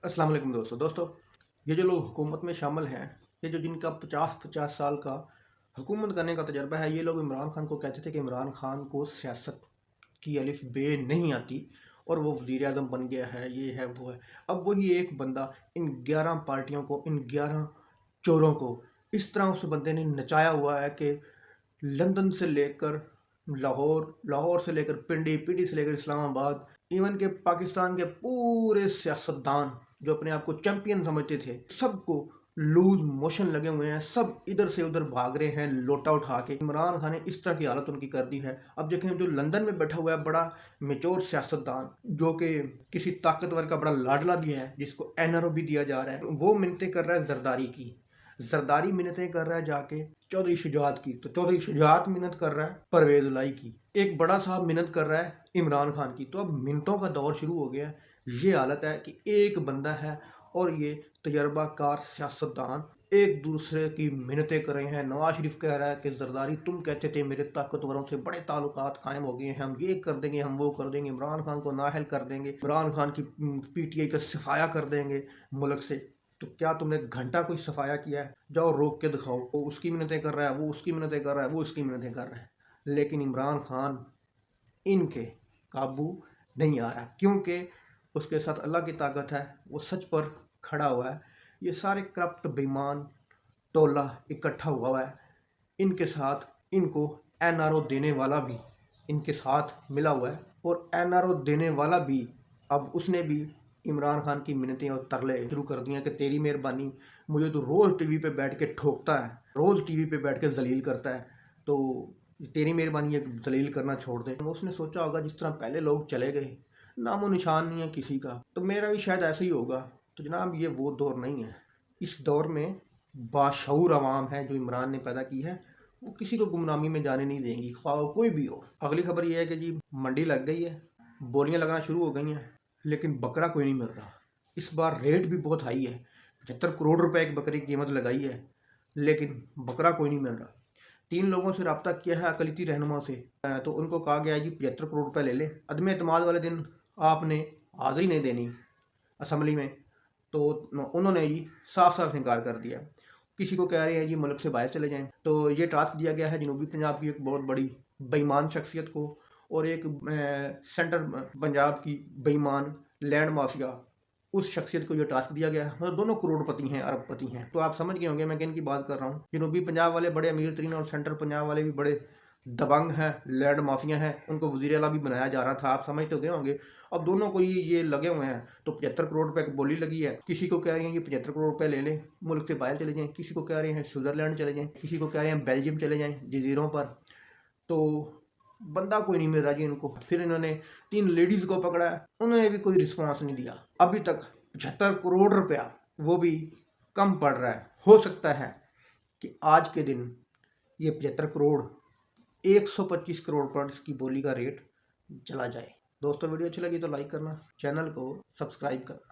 अस्सलाम वालेकुम दोस्तों ये जो लोग हुकूमत में शामिल हैं, ये जो जिनका 50-50 साल का हुकूमत करने का तजर्बा है, ये लोग इमरान खान को कहते थे कि इमरान खान को सियासत की अलिफ बे नहीं आती और वो वज़ीर आज़म बन गया है, ये है वो है। अब वही एक बंदा इन 11 पार्टियों को, इन 11 चोरों को इस तरह उस बंदे ने नचाया हुआ है कि लंदन से लेकर लाहौर, लाहौर से लेकर पिंडी, पिंडी से लेकर इस्लामाबाद, इवन के पाकिस्तान के पूरे सियासतदान जो अपने आप को चैंपियन समझते थे, सबको लूज मोशन लगे हुए हैं। सब इधर से उधर भाग रहे हैं लोटा उठा के। इमरान खान ने इस तरह की हालत उनकी कर दी है। अब देखें, जो लंदन में बैठा हुआ है बड़ा मेच्योर सियासतदान, जो कि किसी ताकतवर का बड़ा लाडला भी है, जिसको एनआरओ भी दिया जा रहा है, वो मिन्नतें कर रहा है जरदारी की। जरदारी मिन्नतें कर रहा है जाके चौधरी शुजात की, तो चौधरी शुजात मिन्नत कर रहा है परवेज लाई की। एक बड़ा साहब मिन्नत कर रहा है इमरान खान की। तो अब मिन्नतों का दौर शुरू हो गया है। ये हालत है कि एक बंदा है और ये तजर्बाकार सियासतदान एक दूसरे की मिन्नतें कर रहे हैं। नवाज शरीफ कह रहा है कि जरदारी तुम कहते थे मेरे ताकतवरों से बड़े ताल्लुकात कायम हो गए हैं, हम ये कर देंगे, हम वो कर देंगे, इमरान खान को नाअहल कर देंगे, इमरान खान की पीटीआई का सफाया कर देंगे मुल्क से। तो क्या तुमने घंटा कोई सफाया किया है? जाओ रोक के दिखाओ। वो उसकी मिन्नतें कर रहा है, वो उसकी मिन्नतें कर रहा है, वो उसकी मिन्नतें कर रहा है, लेकिन इमरान खान इनके काबू नहीं आ रहा, क्योंकि उसके साथ अल्लाह की ताकत है, वो सच पर खड़ा हुआ है। ये सारे करप्ट बेईमान टोला इकट्ठा हुआ है, इनके साथ इनको एनआरओ देने वाला भी इनके साथ मिला हुआ है। और एनआरओ देने वाला भी अब उसने भी इमरान खान की मिन्नतें और तरले शुरू कर दिए हैं कि तेरी मेहरबानी, मुझे तो रोज़ टीवी पे बैठ के ठोकता है, रोज़ टीवी पे बैठ के जलील करता है, तो तेरी मेहरबानी ये जलील करना छोड़ दे। उसने सोचा होगा जिस तरह पहले लोग चले गए, नामो निशान नहीं है किसी का, तो मेरा भी शायद ऐसे ही होगा। तो जनाब, ये वो दौर नहीं है। इस दौर में बाशऊर आवाम है जो इमरान ने पैदा की है, वो किसी को गुमनामी में जाने नहीं देंगी, ख्वाह कोई भी हो। अगली खबर ये है कि जी मंडी लग गई है, बोलियां लगना शुरू हो गई हैं, लेकिन बकरा कोई नहीं मिल रहा। इस बार रेट भी बहुत हाई है, 75 करोड़ रुपए एक बकरी की कीमत लगाई है, लेकिन बकरा कोई नहीं मिल रहा। 3 लोगों से रब्ता किया है अकलीती रहनुमा से, तो उनको कहा गया है जी 75 करोड़ रुपए ले ले, अदम एतमाद वाले दिन आपने हाजिरी नहीं देनी असम्बली में, तो उन्होंने जी साफ साफ इनकार कर दिया। किसी को कह रहे हैं जी मुल्क से बाहर चले जाएं। तो ये टास्क दिया गया है जनूबी पंजाब की एक बहुत बड़ी बेईमान शख्सियत को और एक सेंटर पंजाब की बेईमान लैंड माफिया, उस शख्सियत को जो टास्क दिया गया है। मतलब दोनों करोड़पति हैं, अरबपति हैं। तो आप समझ गए होंगे मैं किन की बात कर रहा हूँ। जनूबी पंजाब वाले बड़े अमीर तरीन और सेंटर पंजाब वाले भी बड़े दबंग हैं, लैंड माफिया हैं, उनको वज़ीर आला भी बनाया जा रहा था, आप समझ तो गए होंगे। अब दोनों को ये लगे हुए हैं। तो 75 करोड़ रुपए की बोली लगी है। किसी को कह रहे हैं कि 75 करोड़ रुपए ले लें, मुल्क से बाहर चले जाएं, किसी को कह रहे हैं स्विट्ज़रलैंड चले जाएं, किसी को कह रहे हैं बेल्जियम चले जाएं जजीरों पर। तो बंदा कोई नहीं मिल रहा जी इनको। फिर इन्होंने 3 लेडीज़ को पकड़ा है, उन्होंने भी कोई रिस्पॉन्स नहीं दिया। अभी तक 75 करोड़ रुपया वो भी कम पड़ रहा है। हो सकता है कि आज के दिन ये 75 करोड़ 125 करोड़ पर इसकी बोली का रेट चला जाए। दोस्तों, वीडियो अच्छी लगी तो लाइक करना, चैनल को सब्सक्राइब करना।